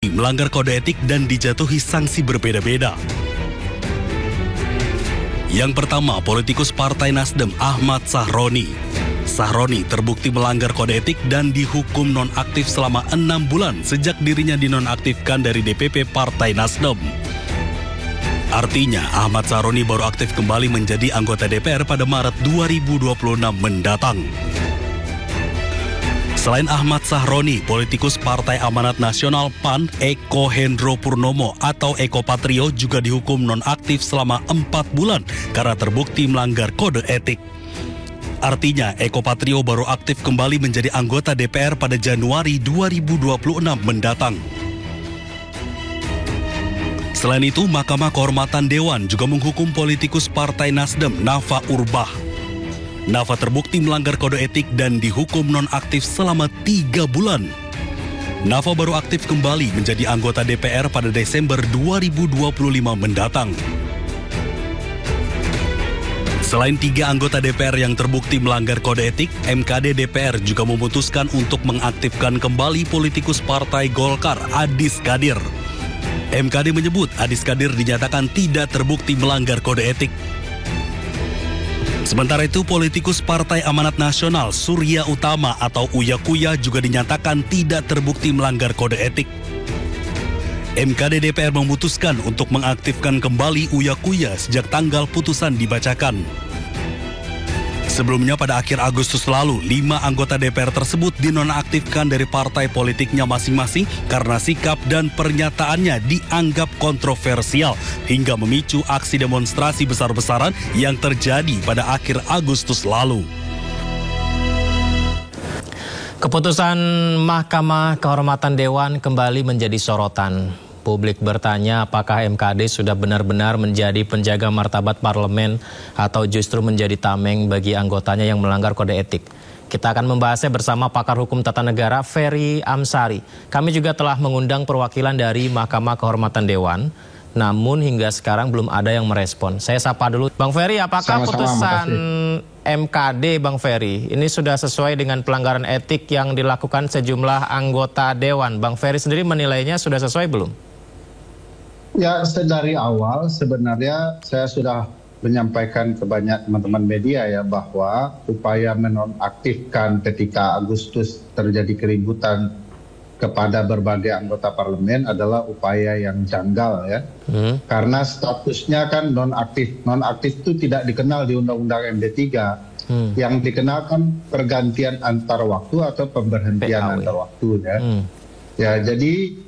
melanggar kode etik dan dijatuhi sanksi berbeda-beda. Yang pertama, politikus Partai Nasdem Ahmad Sahroni. Sahroni terbukti melanggar kode etik dan dihukum nonaktif selama 6 bulan sejak dirinya dinonaktifkan dari DPP Partai Nasdem. Artinya, Ahmad Sahroni baru aktif kembali menjadi anggota DPR pada Maret 2026 mendatang. Selain Ahmad Sahroni, politikus Partai Amanat Nasional PAN Eko Hendro Purnomo atau Eko Patrio juga dihukum nonaktif selama 4 bulan karena terbukti melanggar kode etik. Artinya, Eko Patrio baru aktif kembali menjadi anggota DPR pada Januari 2026 mendatang. Selain itu, Mahkamah Kehormatan Dewan juga menghukum politikus Partai Nasdem Nafa Urbah. Nafa terbukti melanggar kode etik dan dihukum nonaktif selama 3 bulan. Nafa baru aktif kembali menjadi anggota DPR pada Desember 2025 mendatang. Selain 3 anggota DPR yang terbukti melanggar kode etik, MKD DPR juga memutuskan untuk mengaktifkan kembali politikus Partai Golkar Adis Kadir. MKD menyebut Adis Kadir dinyatakan tidak terbukti melanggar kode etik. Sementara itu, politikus Partai Amanat Nasional Surya Utama atau Uya Kuya juga dinyatakan tidak terbukti melanggar kode etik. MKD DPR memutuskan untuk mengaktifkan kembali Uya Kuya sejak tanggal putusan dibacakan. Sebelumnya pada akhir Agustus lalu, 5 anggota DPR tersebut dinonaktifkan dari partai politiknya masing-masing karena sikap dan pernyataannya dianggap kontroversial hingga memicu aksi demonstrasi besar-besaran yang terjadi pada akhir Agustus lalu. Keputusan Mahkamah Kehormatan Dewan kembali menjadi sorotan. Publik bertanya apakah MKD sudah benar-benar menjadi penjaga martabat parlemen atau justru menjadi tameng bagi anggotanya yang melanggar kode etik. Kita akan membahasnya bersama pakar hukum tata negara Ferry Amsari. Kami juga telah mengundang perwakilan dari Mahkamah Kehormatan Dewan, namun hingga sekarang belum ada yang merespon. Saya sapa dulu. Bang Ferry, apakah putusan MKD Bang Ferry ini sudah sesuai dengan pelanggaran etik yang dilakukan sejumlah anggota Dewan? Bang Ferry sendiri menilainya sudah sesuai belum? Ya, dari awal sebenarnya saya sudah menyampaikan ke banyak teman-teman media ya bahwa upaya menonaktifkan ketika Agustus terjadi keributan kepada berbagai anggota parlemen adalah upaya yang janggal ya. Karena statusnya kan nonaktif. Nonaktif itu tidak dikenal di Undang-Undang MD 3. Yang dikenal kan pergantian antar waktu atau pemberhentian antar waktu ya. Ya, jadi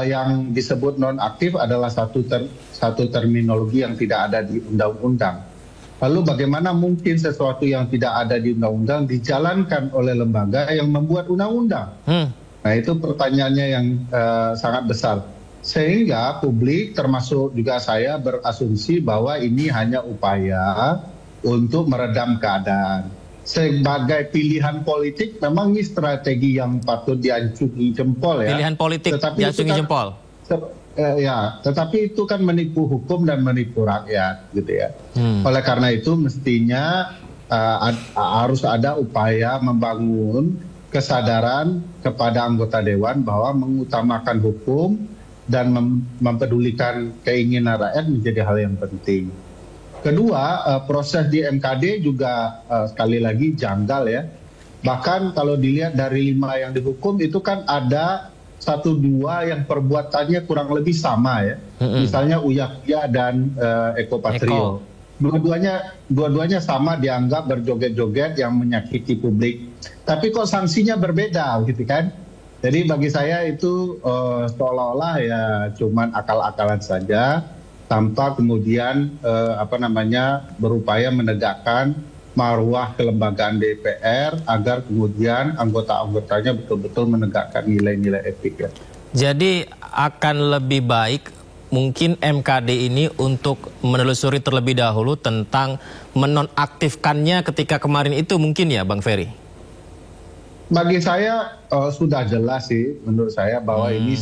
yang disebut nonaktif adalah satu terminologi yang tidak ada di undang-undang. Lalu bagaimana mungkin sesuatu yang tidak ada di undang-undang dijalankan oleh lembaga yang membuat undang-undang? Nah, itu pertanyaannya yang sangat besar. Sehingga publik termasuk juga saya berasumsi bahwa ini hanya upaya untuk meredam keadaan. Sebagai pilihan politik, memang ini strategi yang patut diacungi jempol ya. Pilihan politik diacungi jempol. Tetapi itu kan menipu hukum dan menipu rakyat, gitu ya. Oleh karena itu mestinya harus ada upaya membangun kesadaran kepada anggota dewan bahwa mengutamakan hukum dan mempedulikan keinginan rakyat menjadi hal yang penting. Kedua, proses di MKD juga sekali lagi janggal ya. Bahkan kalau dilihat dari 5 yang dihukum itu kan ada 1-2 yang perbuatannya kurang lebih sama ya. Misalnya Uya Kuya dan Eko Patrio. Dua-duanya sama dianggap berjoget-joget yang menyakiti publik. Tapi kok sanksinya berbeda gitu kan. Jadi bagi saya itu seolah-olah ya cuman akal-akalan saja, tanpa kemudian berupaya menegakkan marwah kelembagaan DPR agar kemudian anggota-anggotanya betul-betul menegakkan nilai-nilai etik ya. Jadi akan lebih baik mungkin MKD ini untuk menelusuri terlebih dahulu tentang menonaktifkannya ketika kemarin itu mungkin ya Bang Ferry? Bagi saya sudah jelas sih menurut saya bahwa ini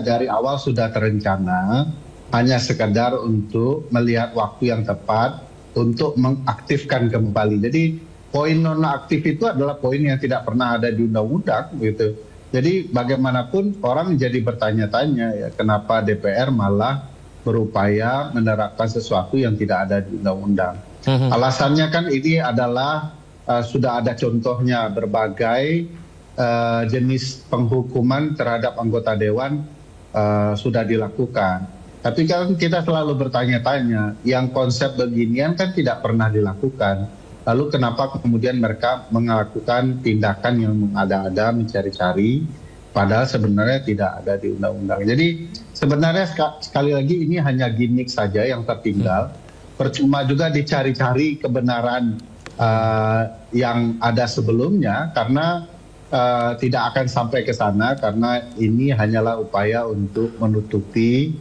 dari awal sudah terencana. Hanya sekedar untuk melihat waktu yang tepat untuk mengaktifkan kembali. Jadi poin nonaktif itu adalah poin yang tidak pernah ada di undang-undang gitu. Jadi bagaimanapun orang jadi bertanya-tanya ya kenapa DPR malah berupaya menerapkan sesuatu yang tidak ada di undang-undang. Alasannya kan ini adalah sudah ada contohnya berbagai jenis penghukuman terhadap anggota dewan sudah dilakukan. Tapi kan kita selalu bertanya-tanya, yang konsep beginian kan tidak pernah dilakukan. Lalu kenapa kemudian mereka melakukan tindakan yang mengada-ada, mencari-cari, padahal sebenarnya tidak ada di undang-undang. Jadi sebenarnya sekali lagi ini hanya gimmick saja yang tertinggal. Percuma juga dicari-cari kebenaran yang ada sebelumnya karena tidak akan sampai ke sana karena ini hanyalah upaya untuk menutupi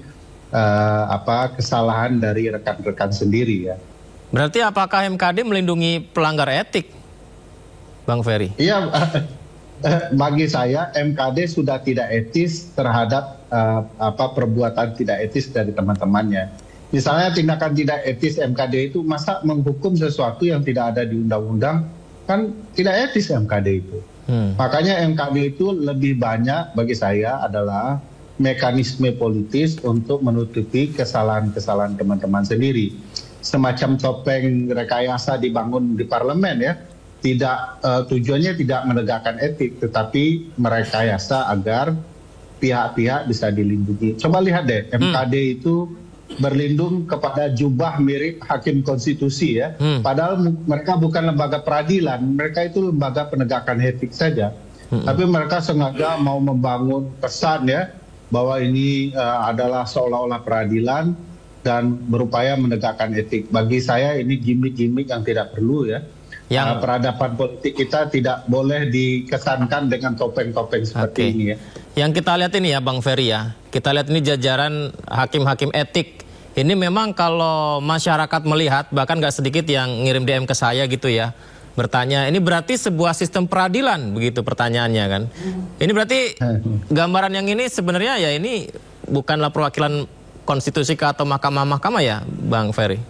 kesalahan dari rekan-rekan sendiri ya. Berarti apakah MKD melindungi pelanggar etik, Bang Ferry? Iya, bagi saya MKD sudah tidak etis terhadap perbuatan tidak etis dari teman-temannya. Misalnya tindakan tidak etis MKD itu masa menghukum sesuatu yang tidak ada di undang-undang, kan tidak etis MKD itu. Makanya MKD itu lebih banyak bagi saya adalah mekanisme politis untuk menutupi kesalahan-kesalahan teman-teman sendiri. Semacam topeng rekayasa dibangun di parlemen ya, tujuannya tidak menegakkan etik, tetapi merekayasa agar pihak-pihak bisa dilindungi. Coba lihat deh, MKD itu berlindung kepada jubah mirip hakim konstitusi ya, padahal mereka bukan lembaga peradilan, mereka itu lembaga penegakan etik saja. Tapi mereka sengaja mau membangun pesan ya, bahwa ini adalah seolah-olah peradilan dan berupaya menegakkan etik. Bagi saya ini gimmick-gimmick yang tidak perlu ya. Peradaban politik kita tidak boleh dikesankan dengan topeng-topeng seperti ini ya. Yang kita lihat ini ya Bang Ferry ya, kita lihat ini jajaran hakim-hakim etik. Ini memang kalau masyarakat melihat, bahkan nggak sedikit yang ngirim DM ke saya gitu ya, bertanya, ini berarti sebuah sistem peradilan, begitu pertanyaannya kan. Ini berarti gambaran yang ini sebenarnya ya ini bukanlah perwakilan konstitusi atau mahkamah-mahkamah ya, Bang Ferry?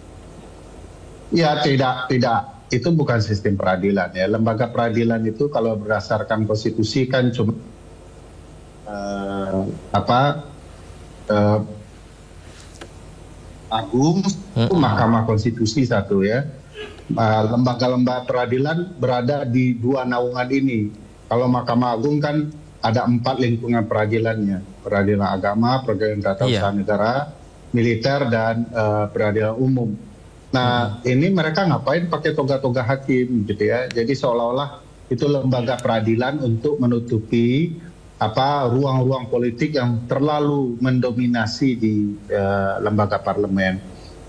Ya tidak. Itu bukan sistem peradilan ya. Lembaga peradilan itu kalau berdasarkan konstitusi kan cuma agung, Mahkamah Konstitusi satu ya. Lembaga-lembaga peradilan berada di dua naungan ini. Kalau Mahkamah Agung kan ada 4 lingkungan peradilannya, peradilan agama, peradilan tata usaha negara, militer, dan peradilan umum. Nah, ini mereka ngapain pakai toga-toga hakim gitu ya? Jadi seolah-olah itu lembaga peradilan untuk menutupi ruang-ruang politik yang terlalu mendominasi di lembaga parlemen.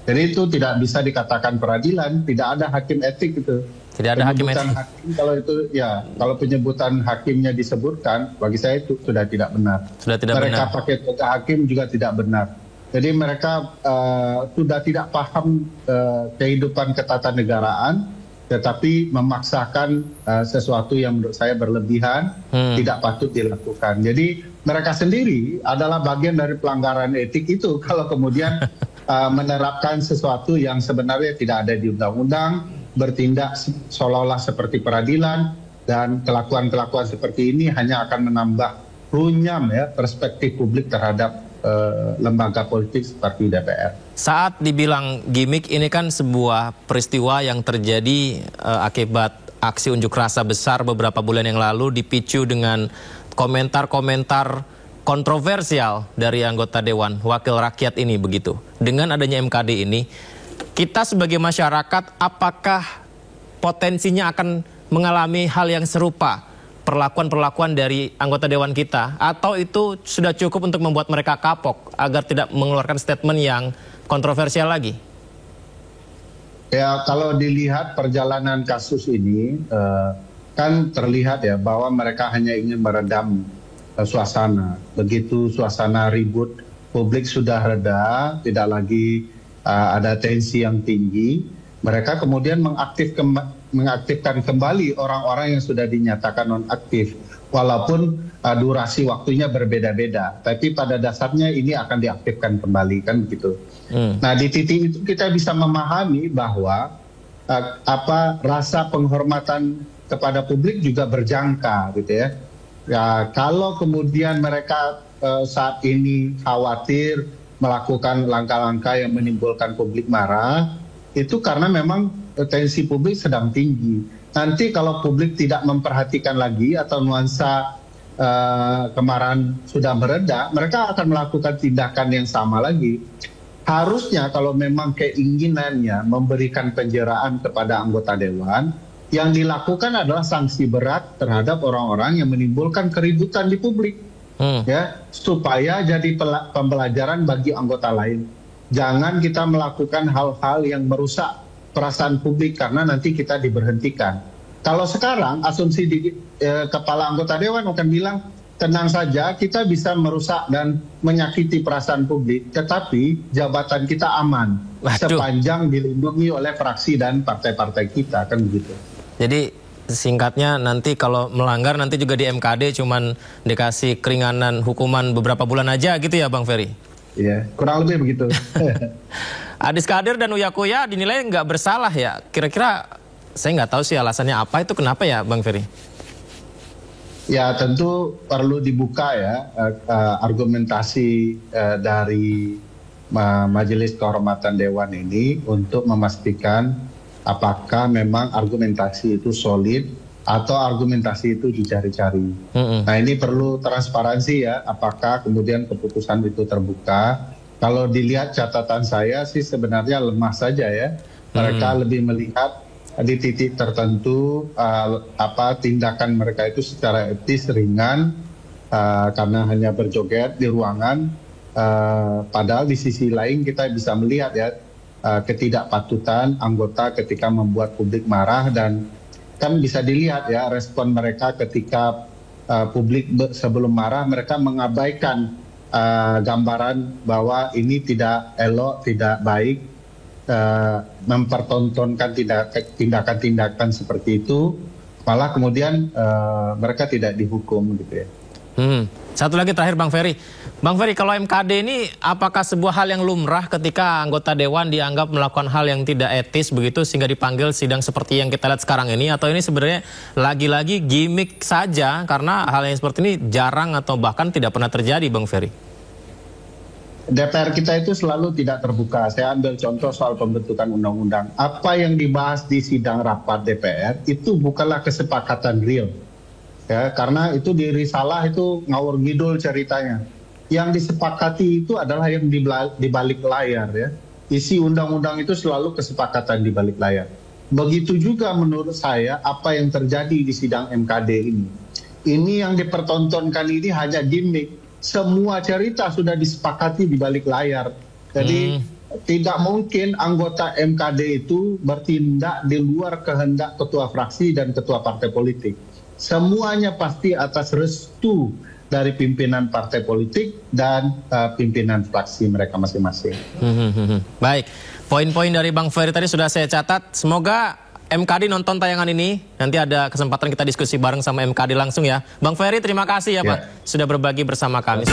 Jadi itu tidak bisa dikatakan peradilan, tidak ada hakim etik itu. Tidak ada hakim etik. Kalau itu ya, kalau penyebutan hakimnya disebutkan, bagi saya itu sudah tidak benar. Mereka pakai toga hakim juga tidak benar. Jadi mereka sudah tidak paham kehidupan ketatanegaraan, tetapi memaksakan sesuatu yang menurut saya berlebihan, tidak patut dilakukan. Jadi mereka sendiri adalah bagian dari pelanggaran etik itu kalau kemudian menerapkan sesuatu yang sebenarnya tidak ada di undang-undang, bertindak seolah-olah seperti peradilan, dan kelakuan-kelakuan seperti ini hanya akan menambah runyam ya perspektif publik terhadap lembaga politik seperti DPR. Saat dibilang gimmick, ini kan sebuah peristiwa yang terjadi akibat aksi unjuk rasa besar beberapa bulan yang lalu, dipicu dengan komentar-komentar kontroversial dari anggota Dewan Wakil Rakyat ini begitu. Dengan adanya MKD ini, kita sebagai masyarakat apakah potensinya akan mengalami hal yang serupa? Perlakuan-perlakuan dari anggota dewan kita, atau itu sudah cukup untuk membuat mereka kapok agar tidak mengeluarkan statement yang kontroversial lagi? Ya, kalau dilihat perjalanan kasus ini kan terlihat ya bahwa mereka hanya ingin meredam suasana. Begitu suasana ribut, publik sudah reda, tidak lagi ada tensi yang tinggi, mereka kemudian mengaktifkan kembali orang-orang yang sudah dinyatakan nonaktif, walaupun durasi waktunya berbeda-beda, tapi pada dasarnya ini akan diaktifkan kembali, kan begitu. Nah, di titik itu kita bisa memahami bahwa rasa penghormatan kepada publik juga berjangka gitu ya. Ya, kalau kemudian mereka saat ini khawatir melakukan langkah-langkah yang menimbulkan publik marah, itu karena memang tensi publik sedang tinggi. Nanti kalau publik tidak memperhatikan lagi atau nuansa kemarahan sudah mereda, mereka akan melakukan tindakan yang sama lagi. Harusnya kalau memang keinginannya memberikan penjeraan kepada anggota dewan, yang dilakukan adalah sanksi berat terhadap orang-orang yang menimbulkan keributan di publik. Ya, supaya jadi pembelajaran bagi anggota lain. Jangan kita melakukan hal-hal yang merusak perasaan publik karena nanti kita diberhentikan. Kalau sekarang asumsi kepala anggota dewan akan bilang tenang saja, kita bisa merusak dan menyakiti perasaan publik, tetapi jabatan kita aman. Sepanjang dilindungi oleh fraksi dan partai-partai kita, kan begitu. Jadi singkatnya nanti kalau melanggar nanti juga di MKD cuman dikasih keringanan hukuman beberapa bulan aja gitu ya Bang Ferry? Iya, kurang lebih begitu. Adis Kadir dan Uya Kuya dinilai nggak bersalah ya. Kira-kira saya nggak tahu sih alasannya apa, itu kenapa ya Bang Ferry? Ya tentu perlu dibuka ya argumentasi dari Majelis Kehormatan Dewan ini untuk memastikan apakah memang argumentasi itu solid atau argumentasi itu dicari-cari. Nah ini perlu transparansi ya, apakah kemudian keputusan itu terbuka. Kalau dilihat catatan saya sih sebenarnya lemah saja ya. Mereka lebih melihat di titik tertentu tindakan mereka itu secara etis ringan karena hanya berjoget di ruangan. Padahal di sisi lain kita bisa melihat ya ketidakpatutan anggota ketika membuat publik marah, dan kan bisa dilihat ya respon mereka ketika publik sebelum marah mereka mengabaikan gambaran bahwa ini tidak elok, tidak baik, mempertontonkan tindakan-tindakan seperti itu, malah kemudian mereka tidak dihukum gitu ya. Satu lagi terakhir Bang Ferry. Bang Ferry, kalau MKD ini apakah sebuah hal yang lumrah ketika anggota dewan dianggap melakukan hal yang tidak etis begitu sehingga dipanggil sidang seperti yang kita lihat sekarang ini, atau ini sebenarnya lagi-lagi gimmick saja karena hal yang seperti ini jarang atau bahkan tidak pernah terjadi Bang Ferry? DPR kita itu selalu tidak terbuka. Saya ambil contoh soal pembentukan undang-undang. Apa yang dibahas di sidang rapat DPR itu bukanlah kesepakatan real. Ya, karena itu di risalah itu ngawur ngidul ceritanya. Yang disepakati itu adalah yang di balik layar ya. Isi undang-undang itu selalu kesepakatan di balik layar. Begitu juga menurut saya apa yang terjadi di sidang MKD ini. Ini yang dipertontonkan ini hanya gimmick. Semua cerita sudah disepakati di balik layar. Jadi tidak mungkin anggota MKD itu bertindak di luar kehendak ketua fraksi dan ketua partai politik. Semuanya pasti atas restu dari pimpinan partai politik dan pimpinan fraksi mereka masing-masing. Baik, poin-poin dari Bang Ferry tadi sudah saya catat. Semoga MKD nonton tayangan ini. Nanti ada kesempatan kita diskusi bareng sama MKD langsung ya. Bang Ferry, terima kasih ya Pak sudah berbagi bersama kami.